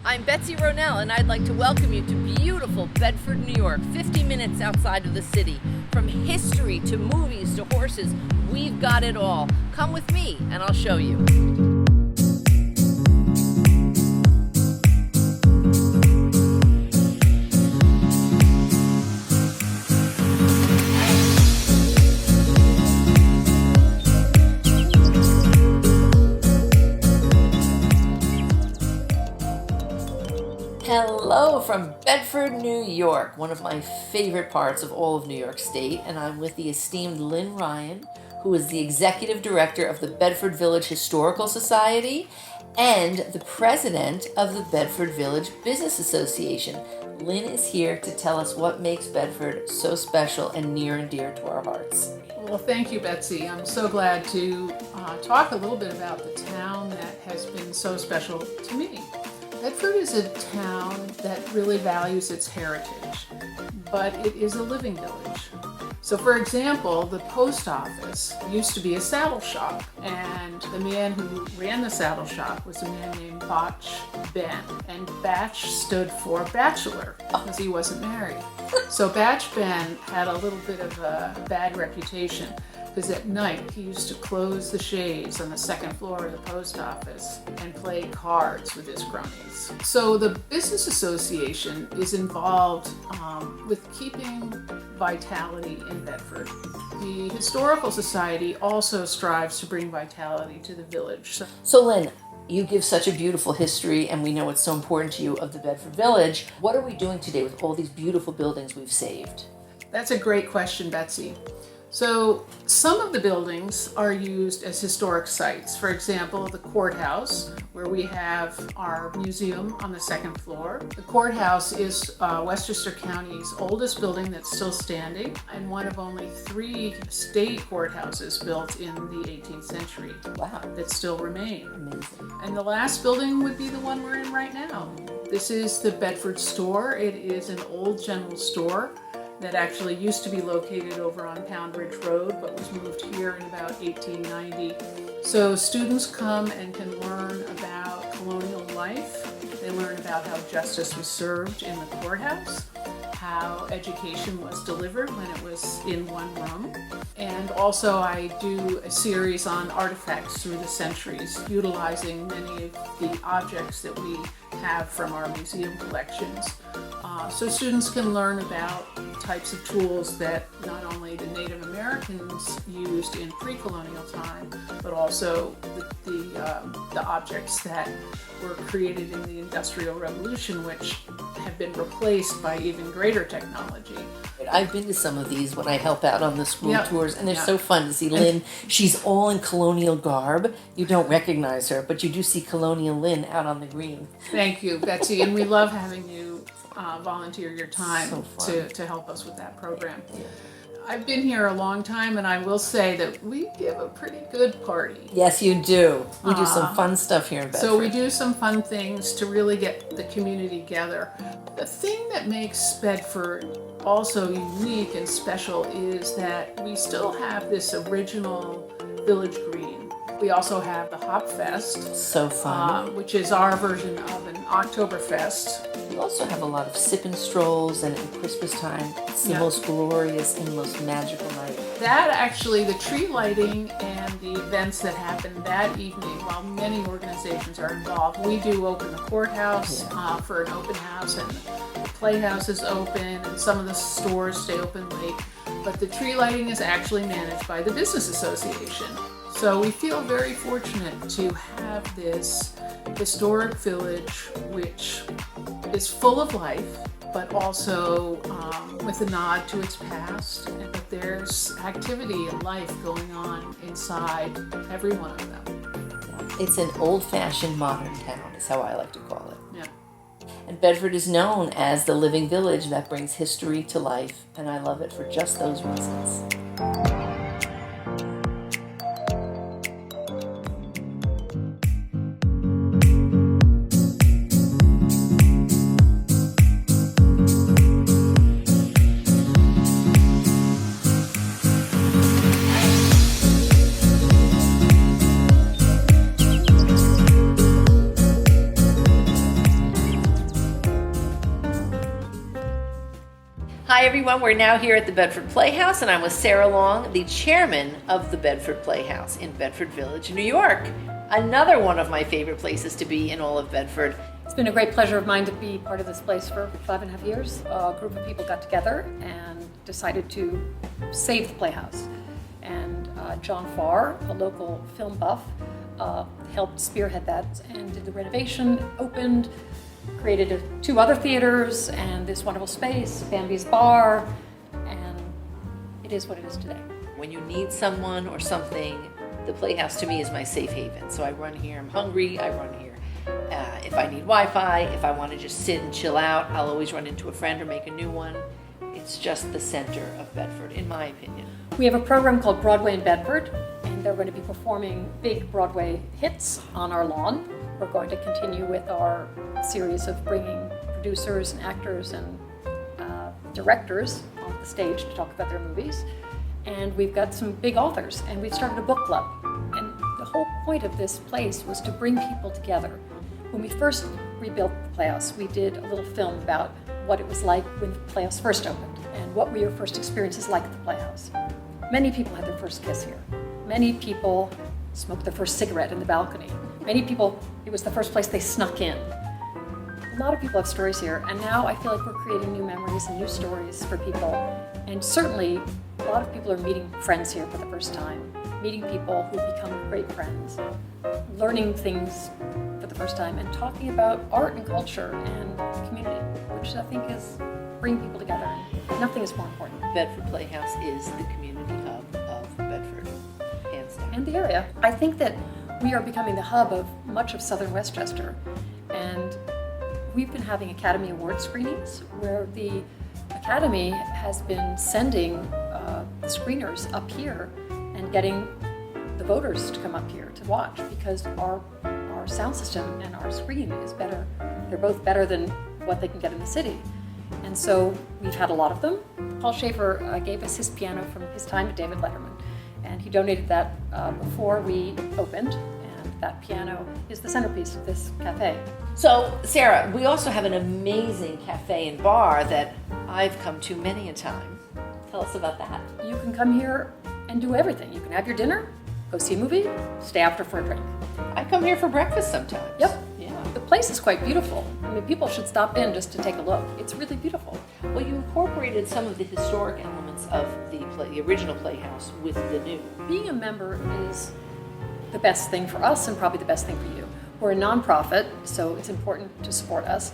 I'm Betsy Ronel, and I'd like to welcome you to beautiful Bedford, New York, 50 minutes outside of the city. From history to movies to horses, we've got it all. Come with me, and I'll show you. Hello from Bedford, New York, one of my favorite parts of all of New York State, and I'm with the esteemed Lynn Ryan, who is the Executive Director of the Bedford Village Historical Society and the President of the Bedford Village Business Association. Lynn is here to tell us what makes Bedford so special and near and dear to our hearts. Well, thank you, Betsy. I'm so glad to talk a little bit about the town that has been so special to me. Bedford is a town that really values its heritage, but it is a living village. So for example, the post office used to be a saddle shop, and the man who ran the saddle shop was a man named Batch Ben, and Batch stood for bachelor because he wasn't married. So Batch Ben had a little bit of a bad reputation because at night he used to close the shades on the second floor of the post office and play cards with his cronies. So the Business Association is involved with keeping vitality in Bedford. The Historical Society also strives to bring vitality to the village. So Lynn, you give such a beautiful history, and we know it's so important to you, of the Bedford Village. What are we doing today with all these beautiful buildings we've saved? That's a great question, Betsy. So some of the buildings are used as historic sites. For example, the courthouse, where we have our museum on the second floor. The courthouse is Westchester County's oldest building that's still standing, and one of only 3 state courthouses built in the 18th century. Wow. That still remain. Amazing. And the last building would be the one we're in right now. This is the Bedford store. It is an old general store that actually used to be located over on Pound Ridge Road, but was moved here in about 1890. So students come and can learn about colonial life. They learn about how justice was served in the courthouse, how education was delivered when it was in one room. And also I do a series on artifacts through the centuries, utilizing many of the objects that we have from our museum collections. So students can learn about types of tools that not only the Native Americans used in pre-colonial time, but also the objects that were created in the Industrial Revolution, which have been replaced by even greater technology. I've been to some of these when I help out on the school tours, and they're so fun to see Lynn. She's all in colonial garb. You don't recognize her, but you do see colonial Lynn out on the green. Thank you, Betsy, and we love having you volunteer your time to help us with that program. I've been here a long time, and I will say that we give a pretty good party. Yes, you do. We do some fun stuff here in Bedford. So we do some fun things to really get the community together. The thing that makes Bedford also unique and special is that we still have this original village green. We also have the Hop Fest. So fun. Which is our version of an Oktoberfest. We also have a lot of sip and strolls, and at Christmas time, it's the most glorious and most magical night. That actually, the tree lighting and the events that happen that evening, while many organizations are involved, we do open the courthouse for an open house, and the playhouse is open, and some of the stores stay open late. But the tree lighting is actually managed by the Business Association. So we feel very fortunate to have this historic village which is full of life, but also with a nod to its past. But there's activity and life going on inside every one of them. It's an old-fashioned modern town, is how I like to call it. Yeah. And Bedford is known as the living village that brings history to life, and I love it for just those reasons. Hi everyone, we're now here at the Bedford Playhouse and I'm with Sarah Long, the chairman of the Bedford Playhouse in Bedford Village, New York. Another one of my favorite places to be in all of Bedford. It's been a great pleasure of mine to be part of this place for 5.5 years. A group of people got together and decided to save the Playhouse. And John Farr, a local film buff, helped spearhead that and did the renovation, opened, created 2 other theaters and this wonderful space, Bambi's Bar, and it is what it is today. When you need someone or something, the Playhouse to me is my safe haven. So I run here, I'm hungry, I run here. If I need Wi-Fi, if I want to just sit and chill out, I'll always run into a friend or make a new one. It's just the center of Bedford, in my opinion. We have a program called Broadway in Bedford, and they're going to be performing big Broadway hits on our lawn. We're going to continue with our series of bringing producers and actors and directors on the stage to talk about their movies. And we've got some big authors, and we've started a book club. And the whole point of this place was to bring people together. When we first rebuilt the Playhouse, we did a little film about what it was like when the Playhouse first opened and what were your first experiences like at the Playhouse. Many people had their first kiss here. Many people smoked their first cigarette in the balcony. Many people, it was the first place they snuck in. A lot of people have stories here, and now I feel like we're creating new memories and new stories for people. And certainly, a lot of people are meeting friends here for the first time, meeting people who become great friends, learning things for the first time, and talking about art and culture and community, which I think is bringing people together. Nothing is more important. Bedford Playhouse is the community hub of Bedford, hands down. And the area. I think that we are becoming the hub of much of southern Westchester, and we've been having Academy Award screenings where the Academy has been sending the screeners up here and getting the voters to come up here to watch because our sound system and our screen is better. They're both better than what they can get in the city. And so we've had a lot of them. Paul Schaefer gave us his piano from his time to David Letterman, and he donated that before we opened, and that piano is the centerpiece of this cafe. So, Sarah, we also have an amazing cafe and bar that I've come to many a time. Tell us about that. You can come here and do everything. You can have your dinner, go see a movie, stay after for a drink. I come here for breakfast sometimes. Yep. Yeah. The place is quite beautiful. I mean, people should stop in just to take a look. It's really beautiful. Well, you incorporated some of the historic elements of the original Playhouse with the new. Being a member is the best thing for us and probably the best thing for you. We're a nonprofit, so it's important to support us,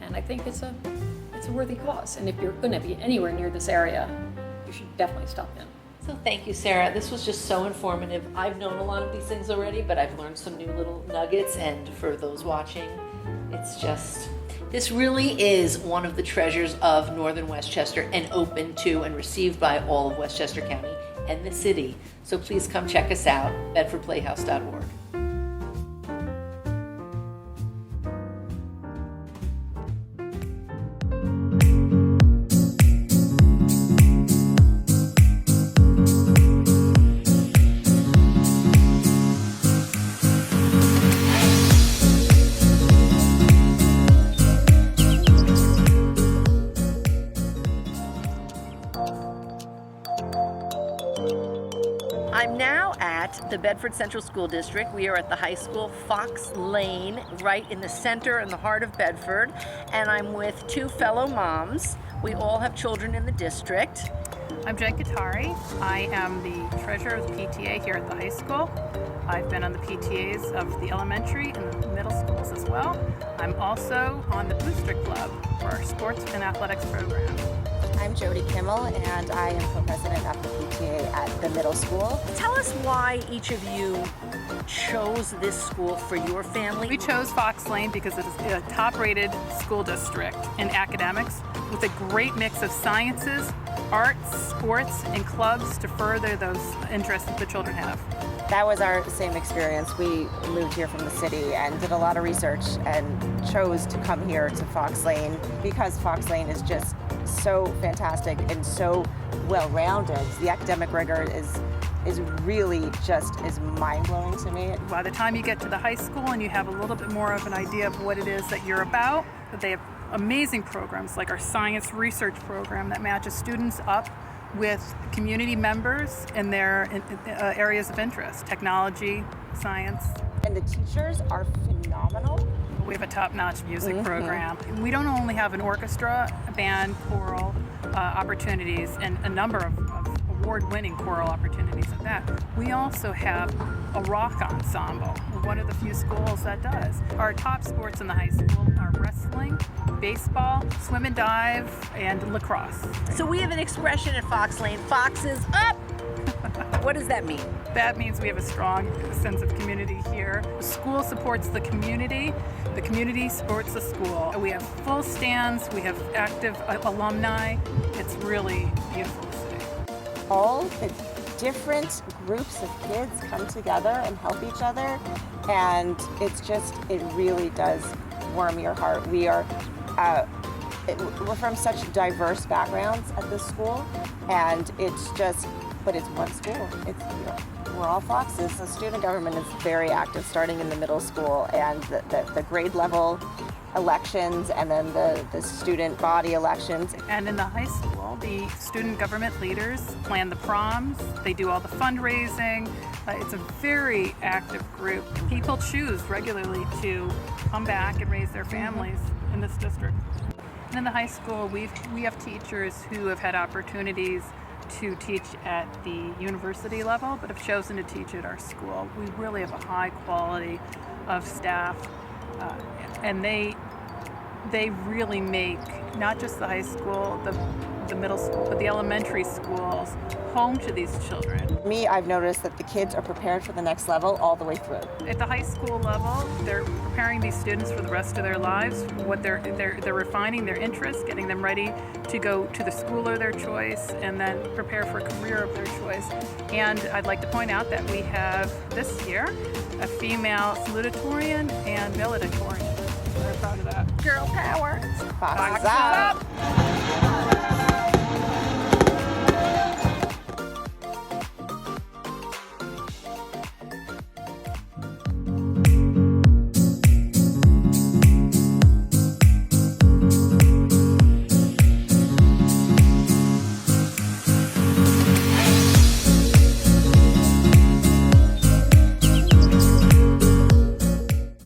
and I think it's a worthy cause. And if you're going to be anywhere near this area, you should definitely stop in. So thank you, Sarah. This was just so informative. I've known a lot of these things already, but I've learned some new little nuggets, and for those watching, this really is one of the treasures of northern Westchester and open to and received by all of Westchester County and the city. So please come check us out, bedfordplayhouse.org. I'm now at the Bedford Central School District. We are at the high school, Fox Lane, right in the center in the heart of Bedford. And I'm with 2 fellow moms. We all have children in the district. I'm Jen Khatari. I am the treasurer of the PTA here at the high school. I've been on the PTAs of the elementary and the middle schools as well. I'm also on the Booster Club for our sports and athletics program. I'm Jody Kimmel, and I am co-president of the PTA at the middle school. Tell us why each of you chose this school for your family. We chose Fox Lane because it is a top-rated school district in academics with a great mix of sciences, arts, sports, and clubs to further those interests that the children have. That was our same experience. We moved here from the city and did a lot of research and chose to come here to Fox Lane because Fox Lane is just so fantastic and so well-rounded. The academic rigor is really just mind-blowing to me. By the time you get to the high school and you have a little bit more of an idea of what it is that you're about, they have amazing programs like our science research program that matches students up with community members in their areas of interest, technology, science. And the teachers are phenomenal. We have a top-notch music program. We don't only have an orchestra, a band, choral opportunities, and a number of award-winning choral opportunities at that. We also have a rock ensemble. We're one of the few schools that does. Our top sports in the high school are wrestling, baseball, swim and dive, and lacrosse. So we have an expression at Fox Lane, Foxes up! What does that mean? That means we have a strong sense of community here. The school supports the community supports the school. We have full stands, we have active alumni. It's really beautiful to see. All the different groups of kids come together and help each other, and it really does warm your heart. We're from such diverse backgrounds at this school, and but it's one school. We're all Foxes. The student government is very active, starting in the middle school, and the grade level elections, and then the student body elections. And in the high school, the student government leaders plan the proms, they do all the fundraising. It's a very active group. People choose regularly to come back and raise their families in this district. And in the high school, we have teachers who have had opportunities to teach at the university level, but have chosen to teach at our school. We really have a high quality of staff, and they really make not just the high school, the middle school, but the elementary schools home to these children. I've noticed that the kids are prepared for the next level all the way through. At the high school level, they're preparing these students for the rest of their lives. What they're refining their interests, getting them ready to go to the school of their choice, and then prepare for a career of their choice. And I'd like to point out that we have this year a female salutatorian and valedictorian. We're proud of that. Girl power. Foxes up!